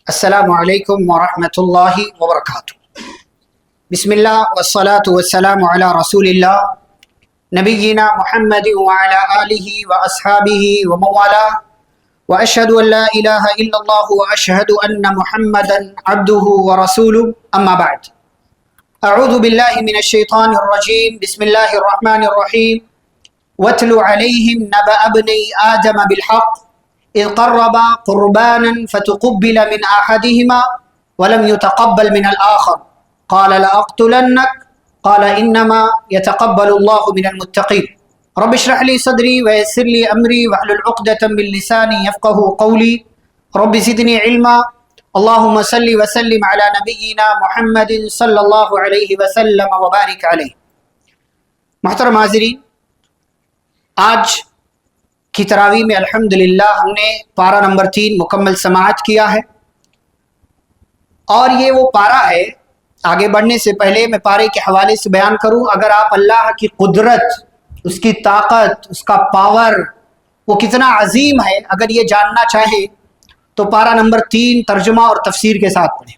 السلام علیکم ورحمۃ اللہ وبرکاتہ۔ بسم اللہ والصلاة والسلام علی رسول اللہ نبینا محمد وعلی آلہ واصحابہ ومن والاه واشهد ان لا الہ الا اللہ واشهد ان محمدا عبدہ ورسولہ اما بعد۔ اعوذ باللہ من الشیطان الرجیم، بسم اللہ الرحمن الرحیم۔ واتل علیہم نبأ ابنی آدم بالحق اذ قربا قربانا فتقبل من احدهما ولم يتقبل من الاخر قال لاقتلنك قال انما يتقبل الله من المتقين رب اشرح لي صدري ويسر لي امري واحلل عقدة من لساني يفقهوا قولي رب زدني علما اللهم صل وسلم على نبينا محمد صلی اللہ علیہ وسلم وبارک علیہ۔ محترم حاضرین، آج کی تراویح میں الحمدللہ ہم نے پارہ نمبر 3 مکمل سماعت کیا ہے، اور یہ وہ پارہ ہے۔ آگے بڑھنے سے پہلے میں پارے کے حوالے سے بیان کروں، اگر آپ اللہ کی قدرت، اس کی طاقت، اس کا پاور وہ کتنا عظیم ہے، اگر یہ جاننا چاہیں تو پارہ نمبر 3 ترجمہ اور تفسیر کے ساتھ پڑھیں۔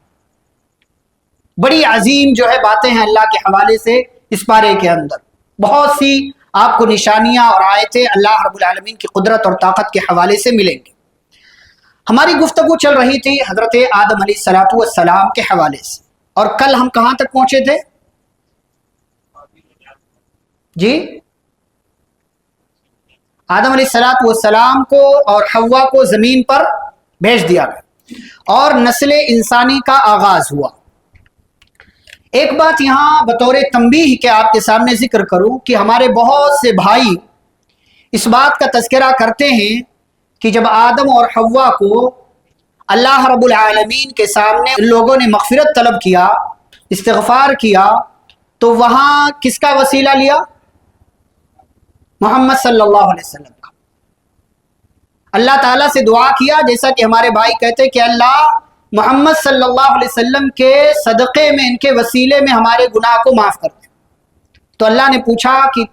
بڑی عظیم جو ہے باتیں ہیں اللہ کے حوالے سے اس پارے کے اندر، بہت سی آپ کو نشانیاں اور آیتیں اللہ رب العالمین کی قدرت اور طاقت کے حوالے سے ملیں گی۔ ہماری گفتگو چل رہی تھی حضرت آدم علیہ السلام کے حوالے سے، اور کل ہم کہاں تک پہنچے تھے؟ جی، آدم علیہ السلام کو اور حوا کو زمین پر بھیج دیا گیا اور نسل انسانی کا آغاز ہوا۔ ایک بات یہاں بطور تنبیہ کے آپ کے سامنے ذکر کروں کہ ہمارے بہت سے بھائی اس بات کا تذکرہ کرتے ہیں کہ جب آدم اور حوا کو اللہ رب العالمین کے سامنے ان لوگوں نے مغفرت طلب کیا، استغفار کیا، تو وہاں کس کا وسیلہ لیا؟ محمد صلی اللہ علیہ وسلم کا۔ اللہ تعالیٰ سے دعا کیا، جیسا کہ ہمارے بھائی کہتے کہ اللہ محمد صلی اللہ علیہ وسلم کے صدقے میں، ان کے وسیلے میں ہمارے گناہ کو معاف کر دیں۔ تو اللہ نے پوچھا کہ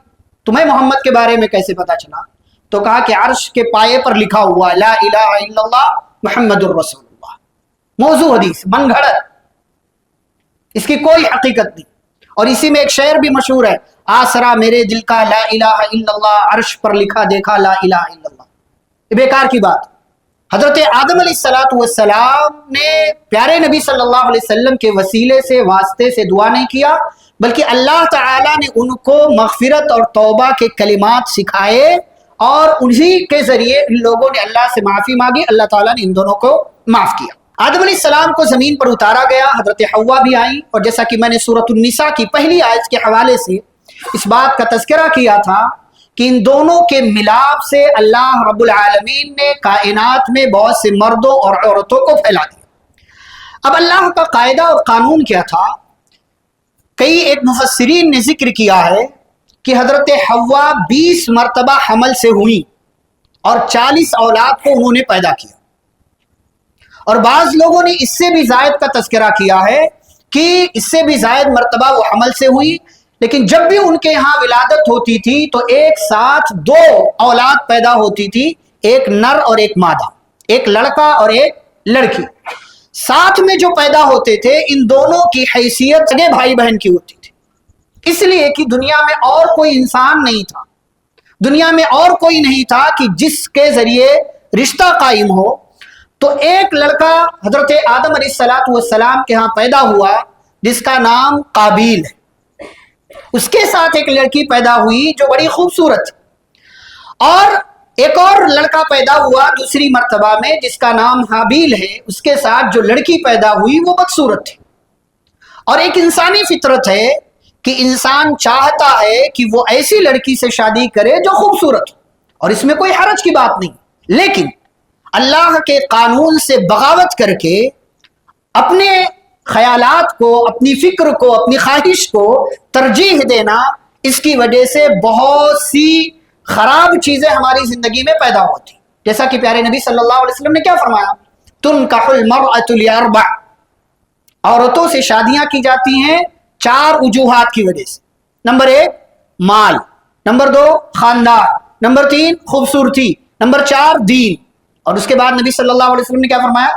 تمہیں محمد کے بارے میں کیسے پتا چلا؟ تو کہا کہ عرش کے پائے پر لکھا ہوا لا الہ الا اللہ محمد الرسول اللہ۔ موضوع حدیث، من گھڑت، اس کی کوئی حقیقت نہیں۔ اور اسی میں ایک شعر بھی مشہور ہے، آسرا میرے دل کا لا الہ الا اللہ، عرش پر لکھا دیکھا لا الہ الا اللہ۔ یہ بیکار کی بات۔ حضرت آدم علیہ السلام نے پیارے نبی صلی اللہ علیہ وسلم کے وسیلے سے، واسطے سے دعا نہیں کیا، بلکہ اللہ تعالیٰ نے ان کو مغفرت اور توبہ کے کلمات سکھائے، اور انہی کے ذریعے ان لوگوں نے اللہ سے معافی مانگی، اللہ تعالیٰ نے ان دونوں کو معاف کیا۔ آدم علیہ السلام کو زمین پر اتارا گیا، حضرت حوا بھی آئیں، اور جیسا کہ میں نے سورۃ النساء کی پہلی آیت کے حوالے سے اس بات کا تذکرہ کیا تھا کہ ان دونوں کے ملاپ سے اللہ رب العالمین نے کائنات میں بہت سے مردوں اور عورتوں کو پھیلا دیا۔ اب اللہ کا قاعدہ اور قانون کیا تھا؟ کئی ایک مفسرین نے ذکر کیا ہے کہ حضرت حوا 20 مرتبہ حمل سے ہوئی اور 40 اولاد کو انہوں نے پیدا کیا، اور بعض لوگوں نے اس سے بھی زائد کا تذکرہ کیا ہے کہ اس سے بھی زائد مرتبہ وہ حمل سے ہوئی، لیکن جب بھی ان کے یہاں ولادت ہوتی تھی تو ایک ساتھ 2 اولاد پیدا ہوتی تھی، ایک نر اور ایک مادہ، ایک لڑکا اور ایک لڑکی۔ ساتھ میں جو پیدا ہوتے تھے ان دونوں کی حیثیت سگے بھائی بہن کی ہوتی تھی، اس لیے کہ دنیا میں اور کوئی انسان نہیں تھا، دنیا میں اور کوئی نہیں تھا کہ جس کے ذریعے رشتہ قائم ہو۔ تو ایک لڑکا حضرت آدم علیہ السلام کے ہاں پیدا ہوا جس کا نام قابیل ہے، اس کے ساتھ ایک لڑکی پیدا ہوئی جو بڑی خوبصورت تھی، اور ایک اور لڑکا پیدا ہوا دوسری مرتبہ میں جس کا نام حابیل ہے، اس کے ساتھ جو لڑکی پیدا ہوئی وہ بدصورت تھی۔ اور ایک انسانی فطرت ہے کہ انسان چاہتا ہے کہ وہ ایسی لڑکی سے شادی کرے جو خوبصورت ہو، اور اس میں کوئی حرج کی بات نہیں، لیکن اللہ کے قانون سے بغاوت کر کے اپنے خیالات کو، اپنی فکر کو، اپنی خواہش کو ترجیح دینا، اس کی وجہ سے بہت سی خراب چیزیں ہماری زندگی میں پیدا ہوتی، جیسا کہ پیارے نبی صلی اللہ علیہ وسلم نے کیا فرمایا؟ تنکح المرأة لأربع، عورتوں سے شادیاں کی جاتی ہیں 4 وجوہات کی وجہ سے۔ نمبر 1 مال، نمبر 2 خاندان، نمبر 3 خوبصورتی، نمبر 4 دین، اور اس کے بعد نبی صلی اللہ علیہ وسلم نے کیا فرمایا؟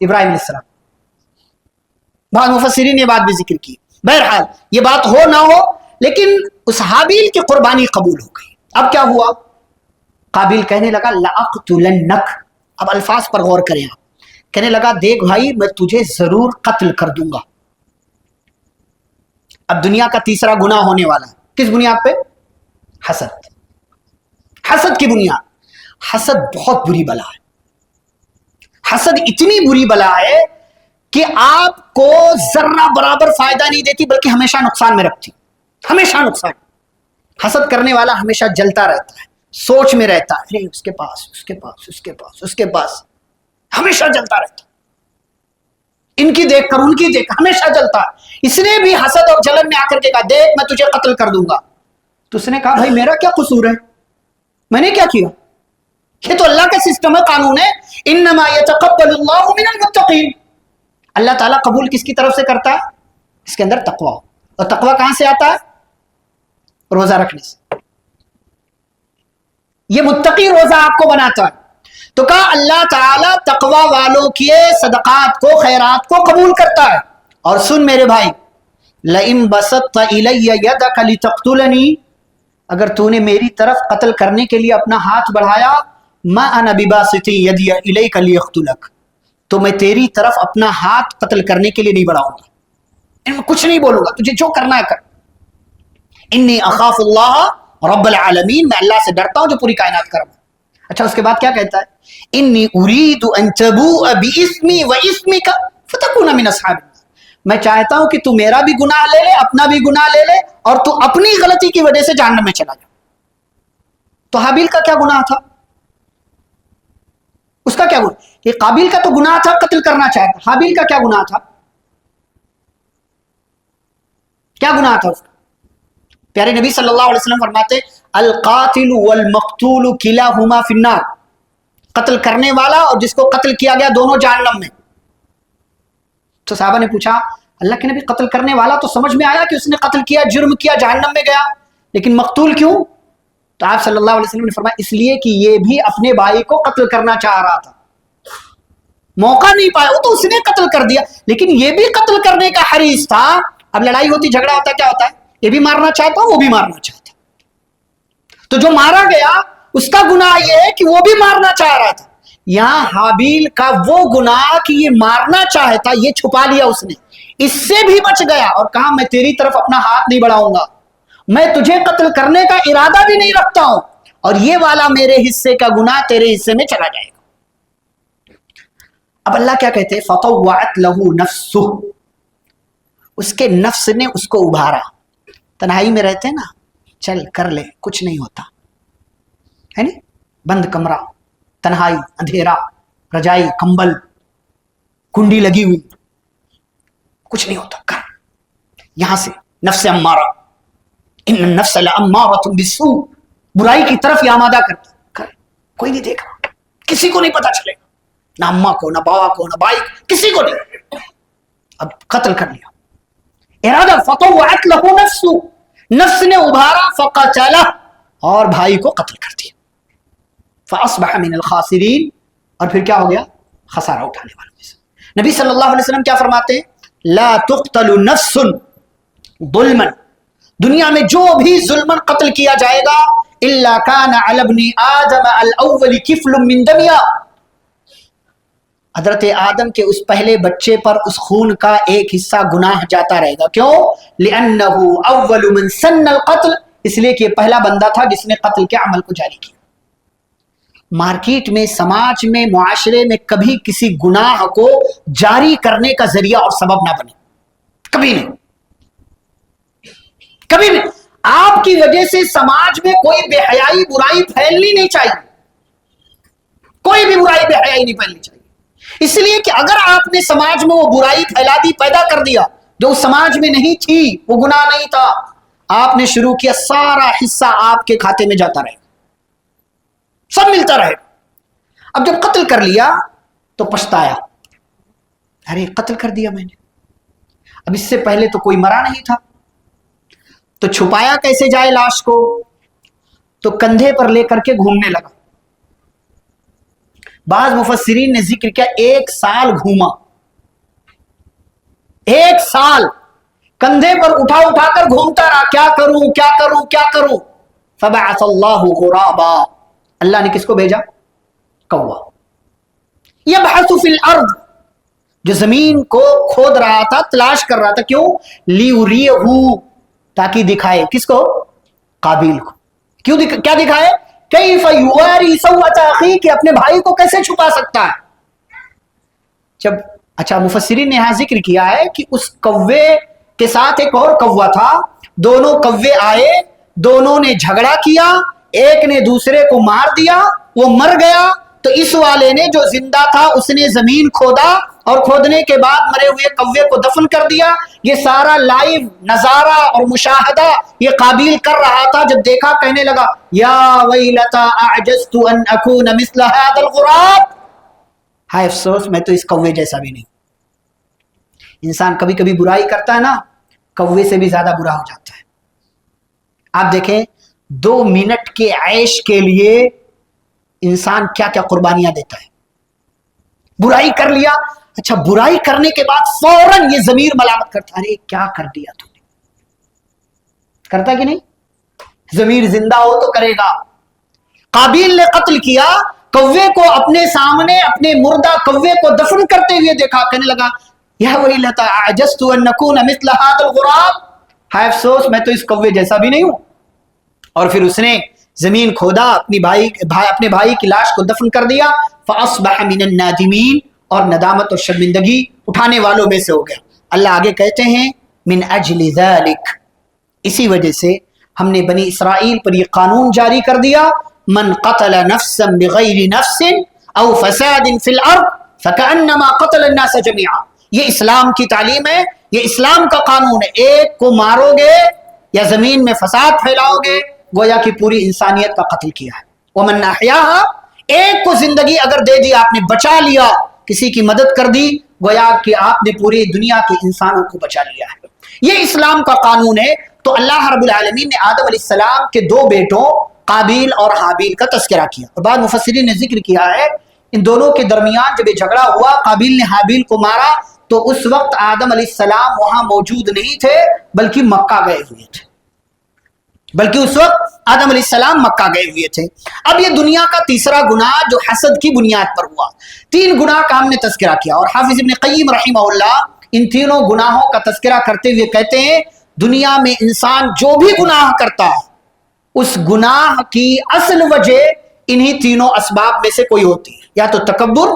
ابراہیم علیہ السلام. بعض مفسرین نے یہ بات بھی ذکر کی. بہرحال یہ بات ہو نہ ہو لیکن اس حابیل کی قربانی قبول ہو گئی. اب کیا ہوا؟ قابیل کہنے لگا لأقتلنک. اب الفاظ پر غور کریں آپ. کہنے لگا دیکھ بھائی میں تجھے ضرور قتل کر دوں گا. اب دنیا کا تیسرا گناہ ہونے والا ہے. کس بنیاد پہ؟ حسد. حسد کی بنیاد. حسد بہت بری بلا ہے. حسد اتنی بری بلا ہے کہ آپ کو ذرہ برابر فائدہ نہیں دیتی بلکہ ہمیشہ نقصان میں رکھتی. ہمیشہ نقصان. حسد کرنے والا ہمیشہ جلتا رہتا ہے, سوچ میں رہتا ہے اس کے پاس اس کے پاس اس کے پاس اس کے پاس, ہمیشہ جلتا رہتا ہے. ان کی دیکھ کر ان کی دیکھ کر ہمیشہ جلتا ہے. اس نے بھی حسد اور جلن میں آ کر کے کہا دیکھ میں تجھے قتل کر دوں گا. تو اس نے کہا بھائی میرا کیا قصور ہے, میں نے کیا کیا؟ یہ تو اللہ کا سسٹم ہے, قانون ہے. انما یتقبل اللہ من المتقین. اللہ تعالیٰ قبول کس کی طرف سے کرتا ہے؟ اس کے اندر تقوی. اور تقوی کہاں سے آتا ہے؟ روزہ رکھنے سے. یہ متقی روزہ آپ کو بناتا ہے. تو کہا اللہ تعالیٰ تقوی والوں کی صدقات کو خیرات کو قبول کرتا ہے. اور سن میرے بھائی, لئن بسطت الی یدک لتقتلنی, اگر تو نے میری طرف قتل کرنے کے لیے اپنا ہاتھ بڑھایا, ما انا بباسط یدی الیک لیقتلک, تو میں تیری طرف اپنا ہاتھ قتل کرنے کے لیے نہیں بڑھاؤں گا. میں کچھ نہیں بولوں گا, تجھے جو کرنا ہے کر. انی اخاف اللہ رب العالمین, میں اللہ سے ڈرتا ہوں جو پوری کائنات کا رب ہے. اچھا اس کے بعد کیا کہتا ہے؟ انی ارید ان تبوء باسمی واسمک فتکون من اصحاب النار. میں چاہتا ہوں کہ تو میرا بھی گناہ لے لے, اپنا بھی گناہ لے لے, اور تو اپنی غلطی کی وجہ سے جہنم میں چلا جا. تو حابیل کا کیا گناہ تھا؟ اس کا کیا گناہ؟ یہ قابیل کا تو گناہ تھا قتل کرنا چاہتا. حابیل کا کیا گناہ تھا؟ کیا گناہ تھا اس کا؟ پیارے نبی صلی اللہ علیہ وسلم فرماتے القاتل والمقتول کلاہما فی النار. قتل کرنے والا اور جس کو قتل کیا گیا دونوں جہنم میں. تو صحابہ نے پوچھا اللہ کے نبی قتل کرنے والا تو سمجھ میں آیا کہ اس نے قتل کیا, جرم کیا, جہنم میں گیا, لیکن مقتول کیوں؟ تو آپ صلی اللہ علیہ وسلم نے فرمایا اس لیے کہ یہ بھی اپنے بھائی کو قتل کرنا چاہ رہا تھا, موقع نہیں پایا, وہ تو اس نے قتل کر دیا, لیکن یہ بھی قتل کرنے کا حریص تھا. اب لڑائی ہوتی, جھگڑا ہوتا, کیا ہوتا ہے؟ یہ بھی مارنا چاہتا, وہ بھی مارنا چاہتا. تو جو مارا گیا اس کا گناہ یہ ہے کہ وہ بھی مارنا چاہ رہا تھا. یہاں حابیل کا وہ گناہ کہ یہ مارنا چاہتا, یہ چھپا لیا اس نے, اس سے بھی بچ گیا اور کہا میں تیری طرف اپنا ہاتھ نہیں بڑھاؤں گا, میں تجھے قتل کرنے کا ارادہ بھی نہیں رکھتا ہوں, اور یہ والا میرے حصے کا گناہ تیرے حصے میں چلا جائے گا. اب اللہ کیا کہتے ہیں؟ فطوعت له نفسه, اس کے نفس نے اس کو ابھارا. تنہائی میں رہتے نا, چل کر لے, کچھ نہیں ہوتا ہے نا, بند کمرہ, تنہائی, اندھیرا, رجائی, کمبل, کنڈی لگی ہوئی, کچھ نہیں ہوتا, کر. یہاں سے نفس امارہ, ان النفس لامارۃ بالسوء, برائی کی طرف یہ آمادہ کرتا, کر. کوئی نہیں دیکھ رہا, کسی کو نہیں پتا چلے گا, نہ اماں کو, نہ بابا کو, نہ بھائی, کسی کو نہیں. اب قتل کر لیا, ارادہ. فطوعت له نفسه, نفس نے ابھارا, فقتلہ, اور بھائی کو قتل کر دیا. فاصبح من الخاسرین, اور پھر کیا ہو گیا؟ خسارہ اٹھانے والوں میں سے. نبی صلی اللہ علیہ وسلم کیا فرماتے ہیں؟ لا تقتل نفس ظلما, دنیا میں جو بھی ظلمن قتل کیا جائے گا, الا کان علی ابن آدم الاول کفل من دمیا, حضرت آدم کے اس پہلے بچے پر اس خون کا ایک حصہ گناہ جاتا رہے گا. کیوں؟ لأنه اول من سن القتل, اس لیے کہ یہ پہلا بندہ تھا جس نے قتل کے عمل کو جاری کیا. مارکیٹ میں, سماج میں, معاشرے میں کبھی کسی گناہ کو جاری کرنے کا ذریعہ اور سبب نہ بنے, کبھی نہیں, کبھی نہیں. آپ کی وجہ سے سماج میں کوئی بے حیائی, برائی پھیلنی نہیں چاہیے, کوئی بھی برائی بے حیائی نہیں پھیلنی چاہیے. اس لیے کہ اگر آپ نے سماج میں وہ برائی پھیلا دی, پیدا کر دیا جو سماج میں نہیں تھی, وہ گناہ نہیں تھا, آپ نے شروع کیا, سارا حصہ آپ کے کھاتے میں جاتا رہے, سب ملتا رہے. اب جب قتل کر لیا تو پچھتایا, ارے قتل کر دیا میں نے, اب اس سے پہلے تو کوئی مرا نہیں تھا, تو چھپایا کیسے جائے لاش کو؟ تو کندھے پر لے کر کے گھومنے لگا. بعض مفسرین نے ذکر کیا 1 سال گھوما، 1 سال کندھے پر اٹھا اٹھا کر گھومتا رہا، کیا کروں کیا کروں کیا کروں. فبعث اللہ غرابا، اللہ نے کس کو بھیجا؟ کوا. یبحث فی الارض، جو زمین کو کھود رہا تھا، تلاش کر رہا تھا. کیوں؟ لیریہ، تاکہ دکھائے کس کو؟ قابیل کو. کیوں کیا دکھائے؟ کیف یواری سوءۃ اخیہ، کہ اپنے بھائی کو کیسے چھپا سکتا ہے. جب اچھا مفسرین نے یہاں ذکر کیا ہے کہ اس کوے کے ساتھ ایک اور کوا تھا، دونوں کوے آئے، دونوں نے جھگڑا کیا، ایک نے دوسرے کو مار دیا، وہ مر گیا. تو اس والے نے جو زندہ تھا اس نے زمین کھودا اور کھودنے کے بعد مرے ہوئے کوے کو دفن کر دیا. یہ سارا لائیو نظارہ اور مشاہدہ یہ قابیل کر رہا تھا. جب دیکھا کہنے لگا یا ویلتا اعجزت ان اکون مثل هذا الغراب، ہائے افسوس میں تو اس کوے جیسا بھی نہیں. انسان کبھی کبھی برائی کرتا ہے نا، کوے سے بھی زیادہ برا ہو جاتا ہے. آپ دیکھیں 2 منٹ کے عیش کے لیے انسان کیا کیا قربانیاں دیتا ہے. برائی کر لیا، اچھا برائی کرنے کے بعد فوراً یہ ضمیر ملامت کرتا ہے، ارے کیا کر دیا تو نے. کرتا کہ نہیں؟ ضمیر زندہ ہو تو کرے گا. قابیل نے قتل کیا، کوے کو اپنے سامنے اپنے مردہ کوے کو دفن کرتے ہوئے دیکھا، کہنے لگا یا ویلتا اعجزت ان اکون مثل هذا الغراب، ہائے افسوس میں تو اس کوے جیسا بھی نہیں ہوں. اور پھر اس نے زمین کھودا، اپنے بھائی کی لاش کو دفن کر دیا. فاصبح من النادمین، اور ندامت اور شرمندگی اٹھانے والوں میں سے ہو گیا. اللہ آگے کہتے ہیں من اجل ذلک، اسی وجہ سے ہم نے بنی اسرائیل پر یہ قانون جاری کر دیا، من قتل نفسا بغیر نفس او فساد فی الارض فکأنما قتل الناس جميعا. یہ اسلام کی تعلیم ہے، یہ اسلام کا قانون ہے. ایک کو مارو گے یا زمین میں فساد پھیلاؤ گے گویا کہ پوری انسانیت کا قتل کیا ہے. ومن احیاها، ایک کو زندگی اگر دے دی، آپ نے بچا لیا، کسی کی مدد کر دی، گویا کہ آپ نے پوری دنیا کے انسانوں کو بچا لیا ہے. یہ اسلام کا قانون ہے. تو اللہ رب العالمین نے آدم علیہ السلام کے 2 بیٹوں قابیل اور حابیل کا تذکرہ کیا. اور بعض مفسرین نے ذکر کیا ہے ان دونوں کے درمیان جب یہ جھگڑا ہوا، قابیل نے حابیل کو مارا، تو اس وقت آدم علیہ السلام وہاں موجود نہیں تھے بلکہ مکہ گئے ہوئے تھے. بلکہ اس وقت آدم علیہ السلام مکہ گئے ہوئے تھے. اب یہ دنیا کا تیسرا گناہ جو حسد کی بنیاد پر ہوا. 3 گناہ کا ہم نے تذکرہ کیا، اور حافظ ابن قیم رحمہ اللہ ان تینوں گناہوں کا تذکرہ کرتے ہوئے کہتے ہیں دنیا میں انسان جو بھی گناہ کرتا ہے اس گناہ کی اصل وجہ انہی تینوں اسباب میں سے کوئی ہوتی ہے، یا تو تکبر،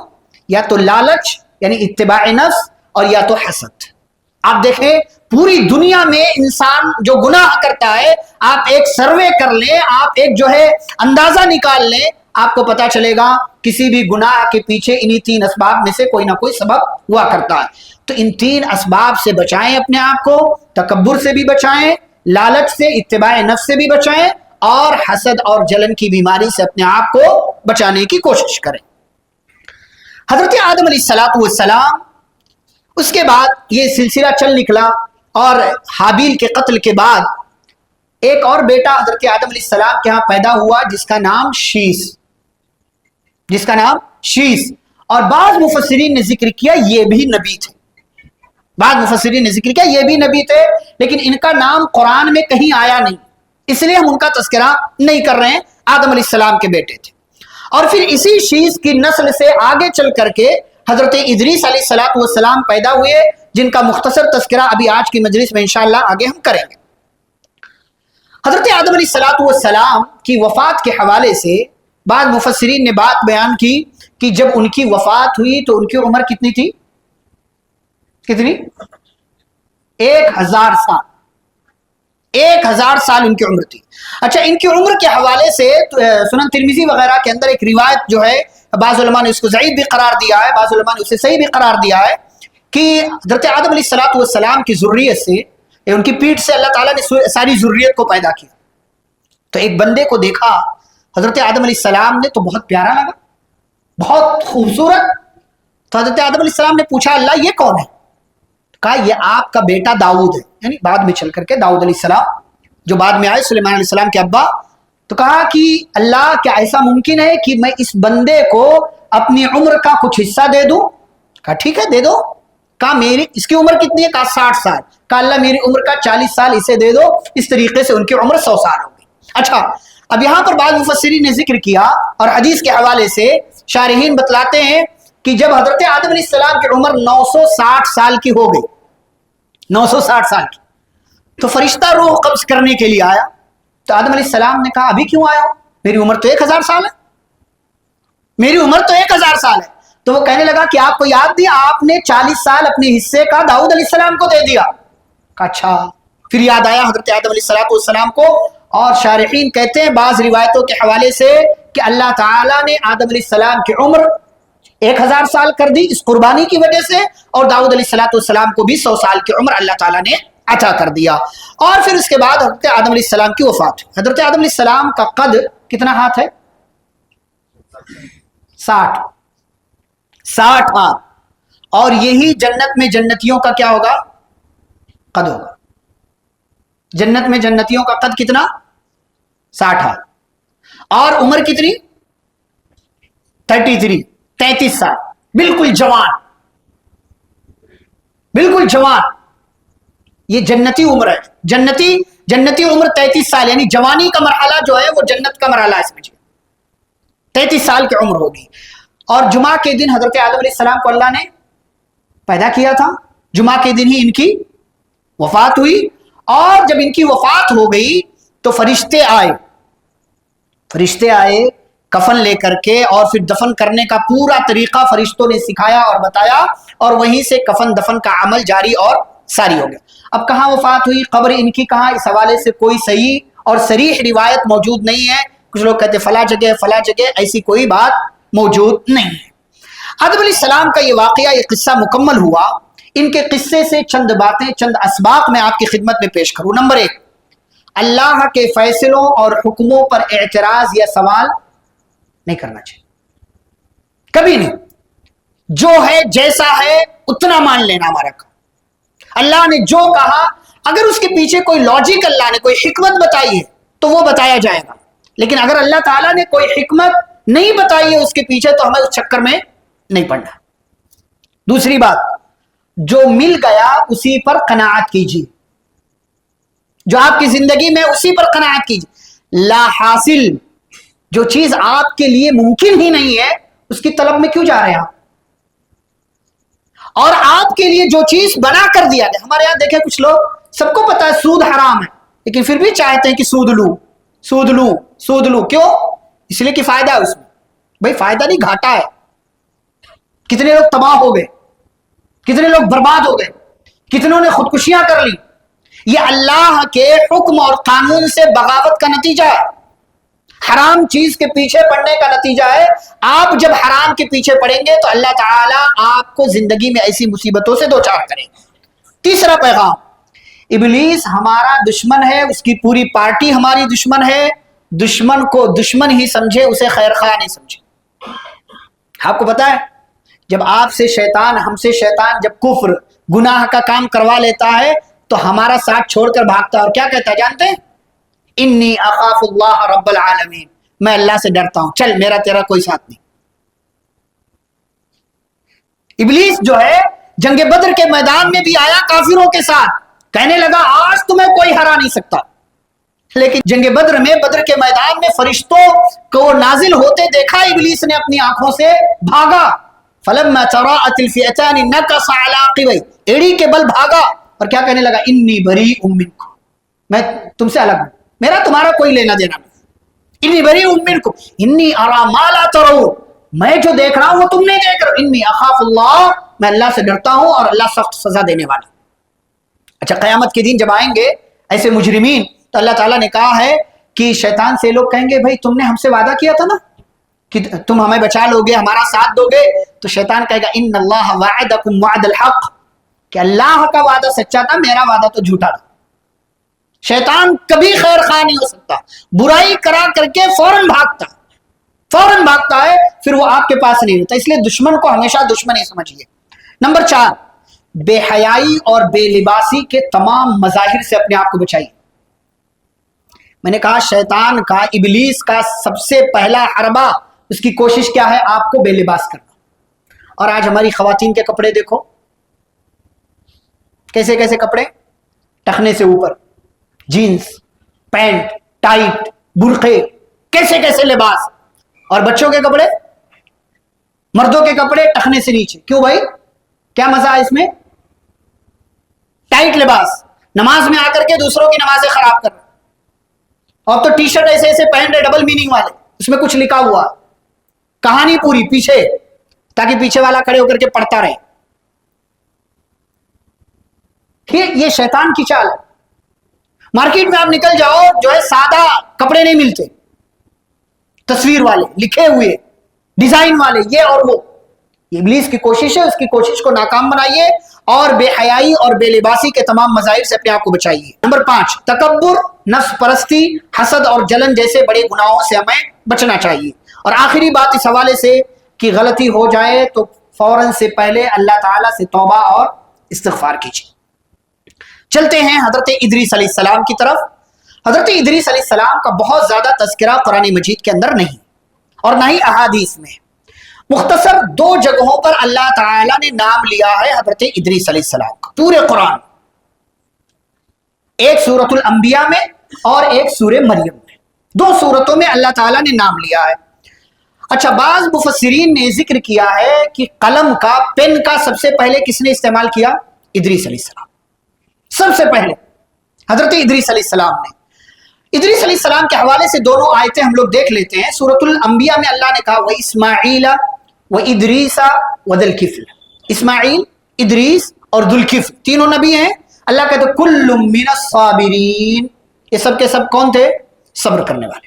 یا تو لالچ یعنی اتباع نفس، اور یا تو حسد. آپ دیکھیں پوری دنیا میں انسان جو گناہ کرتا ہے، آپ ایک سروے کر لیں، آپ ایک جو ہے اندازہ نکال لیں، آپ کو پتا چلے گا کسی بھی گناہ کے پیچھے انہی 3 اسباب میں سے کوئی نہ کوئی سبب ہوا کرتا ہے. تو ان 3 اسباب سے بچائیں اپنے آپ کو، تکبر سے بھی بچائیں، لالچ سے، اتباع نفس سے بھی بچائیں، اور حسد اور جلن کی بیماری سے اپنے آپ کو بچانے کی کوشش کریں. حضرت آدم علیہ السلام اس کے بعد یہ سلسلہ چل نکلا، اور حابیل کے قتل کے بعد ایک اور بیٹا حضرت آدم علیہ السلام کے ہاں پیدا ہوا جس کا نام شیس. اور بعض مفسرین نے ذکر کیا یہ بھی نبی تھے، یہ بھی نبی تھے، لیکن ان کا نام قرآن میں کہیں آیا نہیں، اس لیے ہم ان کا تذکرہ نہیں کر رہے ہیں. آدم علیہ السلام کے بیٹے تھے. اور پھر اسی شیس کی نسل سے آگے چل کر کے حضرت ادریس علیہ السلام پیدا ہوئے، جن کا مختصر تذکرہ ابھی آج کی مجلس میں انشاءاللہ آگے ہم کریں گے. حضرت آدم علیہ السلام کی وفات کے حوالے سے بعض مفسرین نے بات بیان کی کہ جب ان کی وفات ہوئی تو ان کی عمر کتنی تھی؟ 1000 سال. 1000 سال ان کی عمر تھی. اچھا، ان کی عمر کے حوالے سے سنن ترمذی وغیرہ کے اندر ایک روایت جو ہے، بعض علماء نے اس کو ضعیف بھی قرار دیا ہے، بعض علماء نے اسے صحیح بھی قرار دیا ہے، کہ حضرت آدم علیہ السلام کی ذریت سے، ان کی پیٹھ سے اللہ تعالیٰ نے ساری ذریت کو پیدا کیا. تو ایک بندے کو دیکھا حضرت آدم علیہ السلام نے تو بہت پیارا لگا، بہت خوبصورت. تو حضرت آدم علیہ السلام نے پوچھا اللہ یہ کون ہے؟ کہا یہ آپ کا بیٹا داؤد ہے، یعنی بعد میں چل کر کے داؤد علیہ السلام جو بعد میں آئے، سلیمان علیہ السلام کے ابا. تو کہا کہ اللہ کیا ایسا ممکن ہے کہ میں اس بندے کو اپنی عمر کا کچھ حصہ دے دوں؟ کہا ٹھیک ہے دے دو. کہا میری اس کی عمر کتنی ہے؟ کہا 60 سال. کہا اللہ میری عمر کا 40 سال اسے دے دو. اس طریقے سے ان کی عمر 100 سال ہو گئی. اچھا اب یہاں پر بعض مفسرین نے ذکر کیا اور حدیث کے حوالے سے شارحین بتلاتے ہیں کہ جب حضرت آدم علیہ السلام کی عمر 960 سال کی ہو گئی، 960 سال کی، تو فرشتہ روح قبض کرنے کے لیے آیا. تو آدم علیہ السلام نے کہا ابھی کیوں آیا ہو؟ میری عمر تو 1000 سال ہے، میری عمر تو 1000 سال ہے. تو وہ کہنے لگا کہ آپ کو یاد دیا آپ نے 40 سال اپنے حصے کا داؤد علیہ السلام کو دے دیا. کہا اچھا. پھر یاد آیا حضرت آدم علیہ السلام کو. اور شارحین کہتے ہیں بعض روایتوں کے حوالے سے کہ اللہ تعالیٰ نے آدم علیہ السلام کی عمر 1000 سال کر دی اس قربانی کی وجہ سے، اور داؤد علیہ السلام کو بھی 100 سال کی عمر اللہ تعالیٰ نے عطا کر دیا. اور پھر اس کے بعد حضرت آدم علیہ السلام کی وفات. حضرت آدم علیہ السلام کا قد کتنا ہاتھ ہے؟ 60 ہاتھ. اور یہی جنت میں جنتیوں کا کیا ہوگا؟ قد ہوگا. جنت میں جنتیوں کا قد کتنا؟ 60 ہاتھ. اور عمر کتنی؟ 33 سال. بالکل جوان، بالکل جوان. یہ جنتی عمر ہے. جنتی عمر 33 سال، یعنی جوانی کا مرحلہ جو ہے وہ جنت کا مرحلہ ہے، سمجھیے 33 سال کی عمر ہوگی. اور جمعہ کے دن حضرت آدم علیہ السلام کو اللہ نے پیدا کیا تھا. جمعہ کے دن ہی ان کی وفات ہوئی. اور جب ان کی وفات ہو گئی تو فرشتے آئے کفن لے کر کے، اور پھر دفن کرنے کا پورا طریقہ فرشتوں نے سکھایا اور بتایا، اور وہیں سے کفن دفن کا عمل جاری اور ساری ہو گیا. اب کہاں وفات ہوئی، قبر ان کی کہاں، اس حوالے سے کوئی صحیح اور صریح روایت موجود نہیں ہے. کچھ لوگ کہتے فلاں جگہ، ایسی کوئی بات موجود نہیں ہے. آدم علیہ السلام کا یہ واقعہ، یہ قصہ مکمل ہوا. ان کے قصے سے چند باتیں، چند اسباق میں آپ کی خدمت میں پیش کروں. نمبر 1، اللہ کے فیصلوں اور حکموں پر اعتراض یا سوال نہیں کرنا چاہیے، کبھی نہیں. جو ہے جیسا ہے اتنا مان لینا ہمارا کام. اللہ نے جو کہا، اگر اس کے پیچھے کوئی لاجک اللہ نے کوئی حکمت بتائی ہے تو وہ بتایا جائے گا. لیکن اگر اللہ تعالیٰ نے کوئی حکمت نہیں بتائی ہے اس کے پیچھے، تو ہمیں اس چکر میں نہیں پڑنا. دوسری بات، جو مل گیا اسی پر قناعت کیجیے. جو آپ کی زندگی میں اسی پر قناعت کیجیے. لا حاصل، جو چیز آپ کے لیے ممکن ہی نہیں ہے اس کی طلب میں کیوں جا رہے ہیں آپ؟ اور آپ کے لیے جو چیز بنا کر دیا گیا، ہمارے یہاں دیکھیں کچھ لوگ، سب کو پتا ہے سود حرام ہے، لیکن پھر بھی چاہتے ہیں کہ سود لوں. کیوں؟ اس لیے کہ فائدہ ہے اس میں. بھائی فائدہ نہیں، گھاٹا ہے. کتنے لوگ تباہ ہو گئے، کتنے لوگ برباد ہو گئے، کتنوں نے خودکشیاں کر لی. یہ اللہ کے حکم اور قانون سے بغاوت کا نتیجہ ہے. حرام چیز کے پیچھے پڑنے کا نتیجہ ہے. آپ جب حرام کے پیچھے پڑیں گے تو اللہ تعالیٰ آپ کو زندگی میں ایسی مصیبتوں سے دوچار کریں گے. تیسرا پیغام، ابلیس ہمارا دشمن ہے، اس کی پوری پارٹی ہماری دشمن ہے. دشمن کو دشمن ہی سمجھے، اسے خیر خواہ نہیں سمجھے. آپ کو پتا ہے جب آپ سے شیطان، ہم سے شیطان جب کفر گناہ کا کام کروا لیتا ہے تو ہمارا ساتھ چھوڑ کر بھاگتا ہے، اور کیا کہتا ہے جانتے ہیں؟ انی اخاف اللہ رب العالمین، میں اللہ سے ڈرتا ہوں، چل میرا تیرا کوئی ساتھ نہیں. ابلیس جو ہے جنگ بدر کے میدان میں بھی آیا کافروں کے ساتھ، کہنے لگا آج تمہیں کوئی ہرا نہیں سکتا. لیکن جنگ بدر میں، بدر کے میدان میں فرشتوں کو نازل ہوتے دیکھا، ابلیس نے اپنی آنکھوں سے بھاگا. فلما تراءت الفئتان نكص على عقبيه، ایڑی کے بل بھاگا اور کیا کہنے لگا؟ انی بریء منکم، میں تم سے الگ ہوں، میرا تمہارا کوئی لینا دینا نہیں. انی بریء منکم انی ارى ما لا ترون، میں جو دیکھ رہا ہوں وہ تم نہیں دیکھ رہے. انی اخاف اللہ، میں اللہ سے ڈرتا ہوں اور اللہ سخت سزا دینے والا. اچھا قیامت کے دن جب آئیں گے ایسے مجرمین، تو اللہ تعالیٰ نے کہا ہے کہ شیطان سے لوگ کہیں گے بھائی تم نے ہم سے وعدہ کیا تھا نا کہ تم ہمیں بچا لو گے، ہمارا ساتھ دو گے. تو شیطان کہے گا ان اللہ وعدکم وعد الحق، کہ اللہ کا وعدہ سچا تھا، میرا وعدہ تو جھوٹا تھا. شیطان کبھی خیر خواہ نہیں ہو سکتا، برائی کرا کر کے فوراً بھاگتا ہے، پھر وہ آپ کے پاس نہیں رہتا. اس لیے دشمن کو ہمیشہ دشمن ہی سمجھیے. نمبر 4، بے حیائی اور بے لباسی کے تمام مظاہر سے اپنے آپ کو بچائیے. میں نے کہا شیطان کا، ابلیس کا سب سے پہلا حربہ اس کی کوشش کیا ہے؟ آپ کو بے لباس کرنا. اور آج ہماری خواتین کے کپڑے دیکھو کیسے کیسے کپڑے، ٹخنے سے اوپر جینز، پینٹ ٹائٹ، برقعے، کیسے کیسے لباس. اور بچوں کے کپڑے، مردوں کے کپڑے ٹخنے سے نیچے. کیوں بھائی؟ کیا مزہ ہے اس میں؟ ٹائٹ لباس، نماز میں آ کر کے دوسروں کی نمازیں خراب کر رہے. اور تو ٹی شرٹ ایسے ایسے پہن رہے ڈبل میننگ والے، اس میں کچھ لکھا ہوا، کہانی پوری پیچھے، تاکہ پیچھے والا کھڑے ہو کر کے پڑھتا رہے. یہ شیطان کی چال. مارکیٹ میں آپ نکل جاؤ، جو ہے سادہ کپڑے نہیں ملتے، تصویر والے، لکھے ہوئے، ڈیزائن والے، یہ اور وہ. ابلیس کی کوشش ہے، اس کی کوشش کو ناکام بنائیے اور بے حیائی اور بے لباسی کے تمام مظاہر سے اپنے آپ کو بچائیے. نمبر 5، تکبر، نفس پرستی، حسد اور جلن جیسے بڑے گناہوں سے ہمیں بچنا چاہیے. اور آخری بات اس حوالے سے کہ غلطی ہو جائے تو فوراً سے پہلے اللہ تعالیٰ سے توبہ اور استغفار کیجیے. چلتے ہیں حضرت ادریس علیہ السلام کی طرف. حضرت ادریس علیہ السلام کا بہت زیادہ تذکرہ قرآن مجید کے اندر نہیں اور نہ ہی احادیث میں. مختصر 2 جگہوں پر اللہ تعالیٰ نے نام لیا ہے حضرت ادریس علیہ السلام کا پورے قرآن. ایک سورۃ الانبیاء میں اور ایک سورہ مریم میں. 2 سورتوں میں اللہ تعالیٰ نے نام لیا ہے. اچھا، بعض مفسرین نے ذکر کیا ہے کہ قلم کا، پین کا سب سے پہلے کس نے استعمال کیا؟ ادریس علیہ السلام. سب سے پہلے حضرت ادریس علیہ السلام نے. ادریس علیہ السلام کے حوالے سے دونوں آیتیں ہم لوگ دیکھ لیتے ہیں. سورۃ الانبیاء میں اللہ نے کہا وَإِسْمَاعِيلَ وَإِدْرِيسَ وَذُوالْكِفْلِ. اسماعیل، ادریس اور ذوالکفل تینوں نبی ہیں. اللہ کہتے کل من الصابرین، یہ سب کے سب کون تھے؟ صبر کرنے والے.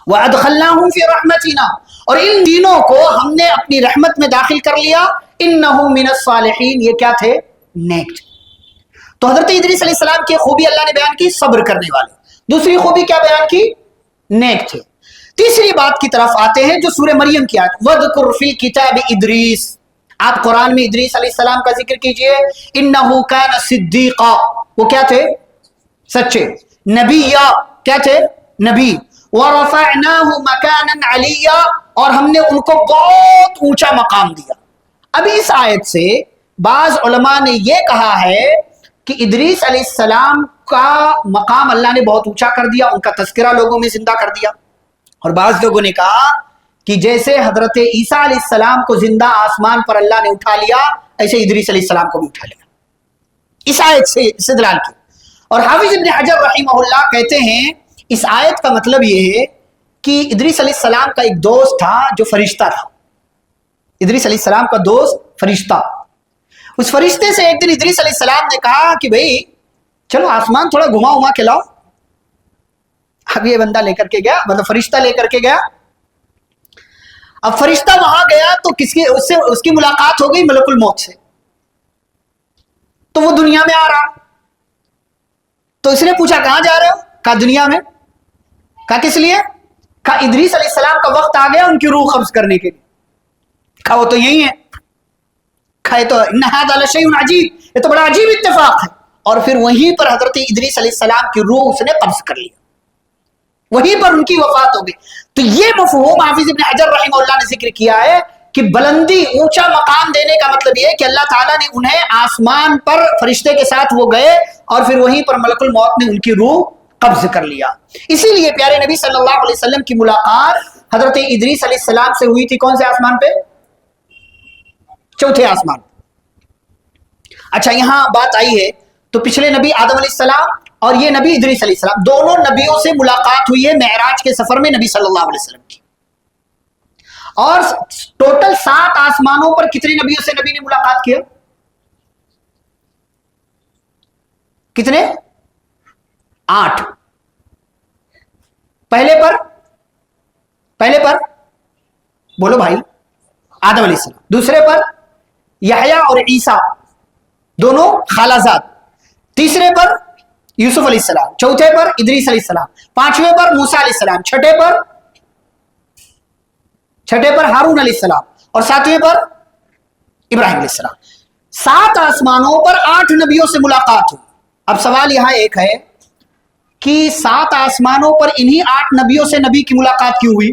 وَأَدْخَلْنَاهُمْ فِي رَحْمَتِنَا، اور ان تینوں کو ہم نے اپنی رحمت میں داخل کر لیا. إِنَّهُمْ مِنَ الصَّالِحِينَ، یہ کیا تھے؟ نیک تھے. تو حضرت ادریس علیہ السلام کی خوبی اللہ نے بیان کی، صبر کرنے والے. دوسری خوبی کیا بیان کی؟ نیک تھے. تیسری بات کی طرف آتے ہیں جو سورہ مریم کی آیت وَذْكُرْ فِي الْكِتَابِ ادریس. آپ قرآن میں ادریس علیہ السلام کا ذکر کیجئے. إِنَّهُ كَانَ صِدِّيقًا، وہ کیا تھے؟ سچے. نبیّا، کیا تھے؟ نبی. وَرَفَعْنَاهُ مَكَانًا عَلِيًّا، اور ہم نے ان کو بہت اونچا مقام دیا. اب اس آیت سے بعض علماء نے یہ کہا ہے کہ ادریس علیہ السلام کا مقام اللہ نے بہت اونچا کر دیا، ان کا تذکرہ لوگوں میں زندہ کر دیا. اور بعض لوگوں نے کہا کہ جیسے حضرت عیسیٰ علیہ السلام کو زندہ آسمان پر اللہ نے اٹھا لیا، ایسے ادریس علیہ السلام کو بھی اٹھا لیا. اس آیت سے استدلال کی. اور حافظ ابن حجر رحمہ اللہ کہتے ہیں اس آیت کا مطلب یہ ہے کہ ادریس علیہ السلام کا ایک دوست تھا جو فرشتہ تھا. ادریس علیہ السلام کا دوست فرشتہ. اس فرشتے سے ایک دن ادریس علیہ السلام نے کہا کہ بھئی چلو آسمان تھوڑا گھما کے لاؤ. اب یہ بندہ لے کر کے گیا، مطلب فرشتہ لے کر کے گیا. اب فرشتہ وہاں گیا تو اس کی ملاقات ہو گئی ملک الموت سے. تو وہ دنیا میں آ رہا، تو اس نے پوچھا کہاں جا رہے ہو؟ کہا دنیا میں. کہا کس لیے؟ کہا ادریس علیہ السلام کا وقت آ گیا ان کی روح قبض کرنے کے لیے. کہا وہ تو یہی ہے. کہا تو ان ھذا لشیء عجیب، یہ تو بڑا عجیب اتفاق ہے. اور پھر وہیں پر حضرت ادریس علیہ السلام کی روح اس نے قبض کر لیا، وہیں پر ان کی وفات ہو گئی. تو یہ مفہوم حافظ ابن حجر رحمہ اللہ نے ذکر کیا ہے کہ بلندی، اونچا مقام دینے کا مطلب یہ ہے کہ اللہ تعالیٰ نے انہیں آسمان پر فرشتے کے ساتھ وہ گئے اور پھر وہیں پر ملک الموت نے ان کی روح قبض کر لیا. اسی لیے پیارے نبی صلی اللہ علیہ وسلم کی ملاقات حضرت ادریس علیہ السلام سے ہوئی تھی. کون سے آسمان پہ؟ چوتھے آسمان. اچھا، یہاں بات آئی ہے تو پچھلے نبی آدم علیہ السلام اور یہ نبی ادریس علیہ السلام، دونوں نبیوں سے ملاقات ہوئی ہے معراج کے سفر میں نبی صلی اللہ علیہ وسلم کی. اور ٹوٹل 7 آسمانوں پر کتنے نبیوں سے نبی نے ملاقات کیا؟ کتنے؟ 8. پہلے پر بولو بھائی، آدم علیہ السلام. دوسرے پر یحییٰ اور عیسیٰ، دونوں خالہ زاد. تیسرے پر یوسف علیہ السلام. چوتھے پر ادریس علیہ السلام. 5ویں پر موسیٰ علیہ السلام. چھٹے پر ہارون علیہ السلام. اور 7ویں پر ابراہیم علیہ السلام. 7 آسمانوں پر 8 نبیوں سے ملاقات ہوئی. اب سوال یہاں ایک ہے کہ 7 آسمانوں پر انہی 8 نبیوں سے نبی کی ملاقات کیوں ہوئی؟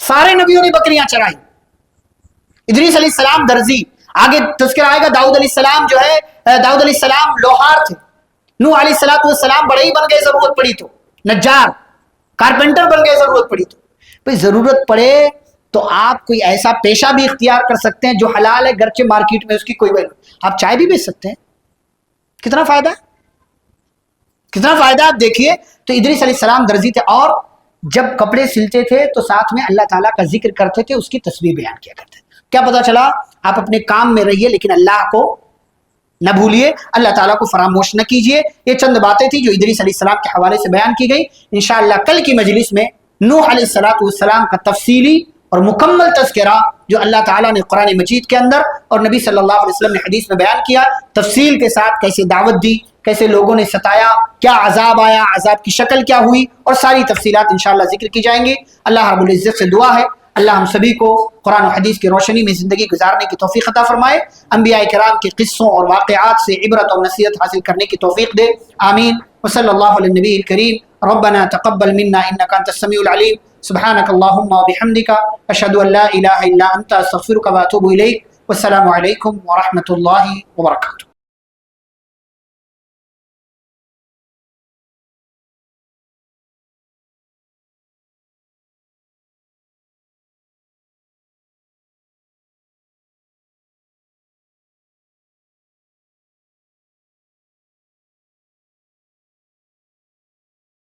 سارے نبیوں نے بکریاں چرائی. ادریس علیہ السلام درزی, آگے تذکرہ آئے گا داؤد علیہ السلام جو ہے, داؤد علیہ السلام لوہار تھے, نوح علیہ السلام بڑے ہی بن گئے ضرورت پڑی تو, نجار کارپینٹر بن گئے ضرورت پڑی تو. بھئی ضرورت پڑے تو آپ کوئی ایسا پیشہ بھی اختیار کر سکتے ہیں جو حلال ہے, گرچہ مارکیٹ میں اس کی کوئی ویلیو. آپ چائے بھی بیچ سکتے ہیں, کتنا فائدہ ہے, کتنا فائدہ آپ دیکھیے. تو ادریس علیہ السلام درزی تھے, اور جب کپڑے سلتے تھے تو ساتھ میں اللہ تعالیٰ کا ذکر کرتے تھے, اس کی تسبیح بیان کیا کرتے تھے. کیا پتا چلا, آپ اپنے کام میں رہیے لیکن اللہ کو نہ بھولیے, اللہ تعالیٰ کو فراموش نہ کیجیے. یہ چند باتیں تھی جو ادریس علیہ السلام کے حوالے سے بیان کی گئی. انشاءاللہ کل کی مجلس میں نوح علیہ السلام کا تفصیلی اور مکمل تذکرہ جو اللہ تعالیٰ نے قرآن مجید کے اندر اور نبی صلی اللہ علیہ وسلم نے حدیث میں بیان کیا, تفصیل کے ساتھ کیسے دعوت دی, کیسے لوگوں نے ستایا, کیا عذاب آیا, عذاب کی شکل کیا ہوئی, اور ساری تفصیلات انشاءاللہ ذکر کی جائیں گی. اللہ رب العزت سے دعا ہے اللہ ہم سبھی کو قرآن و حدیث کی روشنی میں زندگی گزارنے کی توفیق عطا فرمائے, انبیاء کرام کے قصوں اور واقعات سے عبرت اور نصیحت حاصل کرنے کی توفیق دے, آمین. وصلی اللہ علی النبی الکریم. ربنا تقبل منا انک انت السمیع العلیم. سبحانک اللہم وبحمدک, اشہد ان لا الہ الا انت, استغفرک واتوب الیک. والسلام علیکم ورحمۃ اللہ وبرکاتہ.